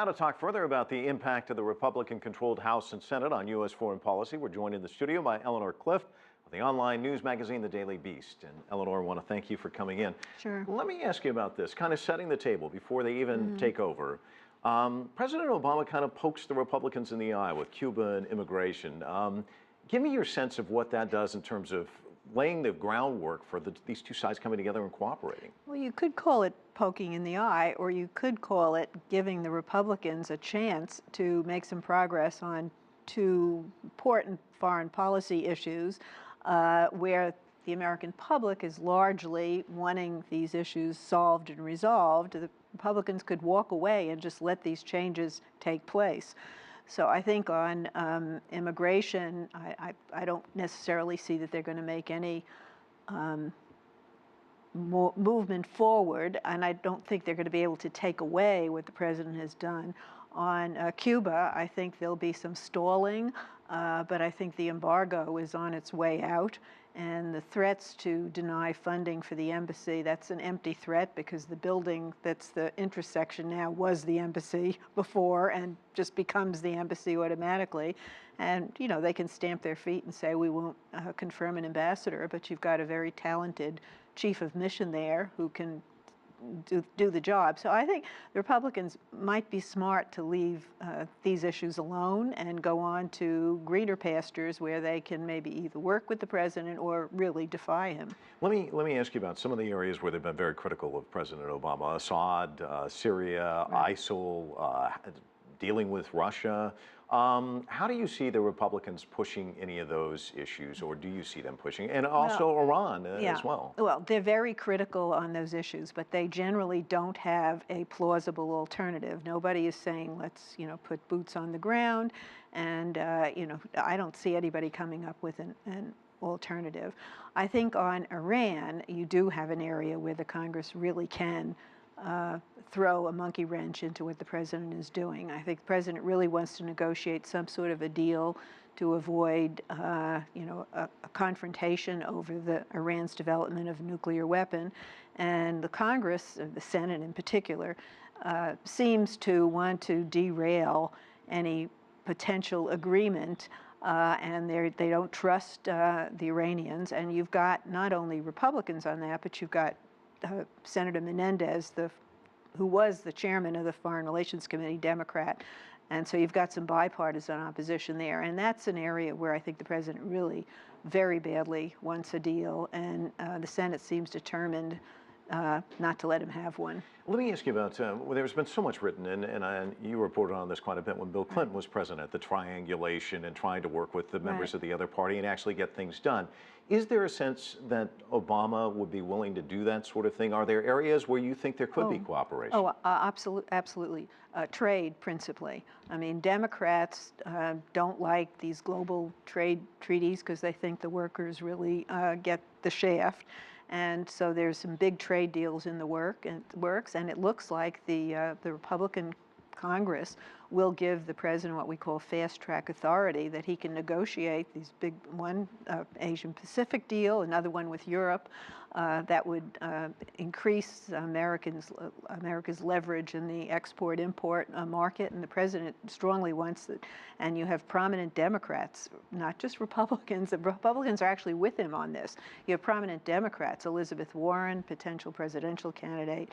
Now to talk further about the impact of the Republican-controlled House and Senate on U.S. foreign policy, we're joined in the studio by Eleanor Clift of the online news magazine, The Daily Beast. And Eleanor, I want to thank you for coming in. Sure. Let me ask you about this, kind of setting the table before they even take over. President Obama kind of pokes the Republicans in the eye with Cuba and immigration. Give me your sense of what that does in terms of laying the groundwork for these two sides coming together and cooperating. Well, you could call it poking in the eye, or you could call it giving the Republicans a chance to make some progress on two important foreign policy issues where the American public is largely wanting these issues solved and resolved. The Republicans could walk away and just let these changes take place. So I think on immigration, I don't necessarily see that they're going to make any movement forward, and I don't think they're going to be able to take away what the president has done. On Cuba, I think there'll be some stalling, but I think the embargo is on its way out. And the threats to deny funding for the embassy, that's an empty threat because the building that's the intersection now was the embassy before and just becomes the embassy automatically. And, you know, they can stamp their feet and say, we won't confirm an ambassador, but you've got a very talented chief of mission there who can do the job. So I think the Republicans might be smart to leave these issues alone and go on to greener pastures where they can maybe either work with the president or really defy him. Let me ask you about some of the areas where they've been very critical of President Obama: Assad, Syria, right. ISIL, dealing with Russia. How do you see the Republicans pushing any of those issues, or do you see them pushing? And also Iran as well. Well, they're very critical on those issues, but they generally don't have a plausible alternative. Nobody is saying, let's, put boots on the ground. And, I don't see anybody coming up with an alternative. I think on Iran, you do have an area where the Congress really can throw a monkey wrench into what the president is doing. I think the president really wants to negotiate some sort of a deal to avoid, a confrontation over Iran's development of a nuclear weapon. And the Congress, the Senate in particular, seems to want to derail any potential agreement. And they don't trust the Iranians. And you've got not only Republicans on that, but you've got Senator Menendez, who was the chairman of the Foreign Relations Committee, Democrat. And so you've got some bipartisan opposition there. And that's an area where I think the president really very badly wants a deal. And the Senate seems determined not to let him have one. Let me ask you about, there's been so much written, and you reported on this quite a bit when Bill Clinton was president, the triangulation and trying to work with the members of the other party and actually get things done. Is there a sense that Obama would be willing to do that sort of thing? Are there areas where you think there could be cooperation? Absolutely. Trade, principally. I mean, Democrats don't like these global trade treaties because they think the workers really get the shaft. And so there's some big trade deals in the works, and it looks like the Republican Congress will give the president what we call fast-track authority, that he can negotiate these big Asian Pacific deal, another one with Europe, that would increase America's leverage in the export-import market, and the president strongly wants that. And you have prominent Democrats, not just Republicans. The Republicans are actually with him on this. You have prominent Democrats, Elizabeth Warren, potential presidential candidate,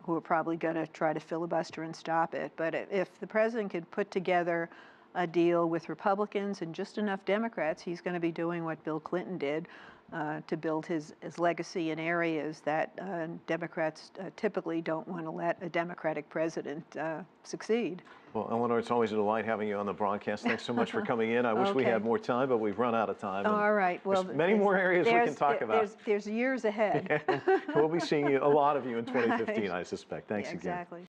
who are probably going to try to filibuster and stop it. But if the president could put together a deal with Republicans and just enough Democrats, he's going to be doing what Bill Clinton did to build his legacy in areas that Democrats typically don't want to let a Democratic president succeed. Well, Eleanor, it's always a delight having you on the broadcast. Thanks so much for coming in. I wish we had more time, but we've run out of time. All right. Well, there's many more areas we can talk about. There's years ahead. We'll be seeing a lot of you in 2015, I suspect. Thanks again. Exactly.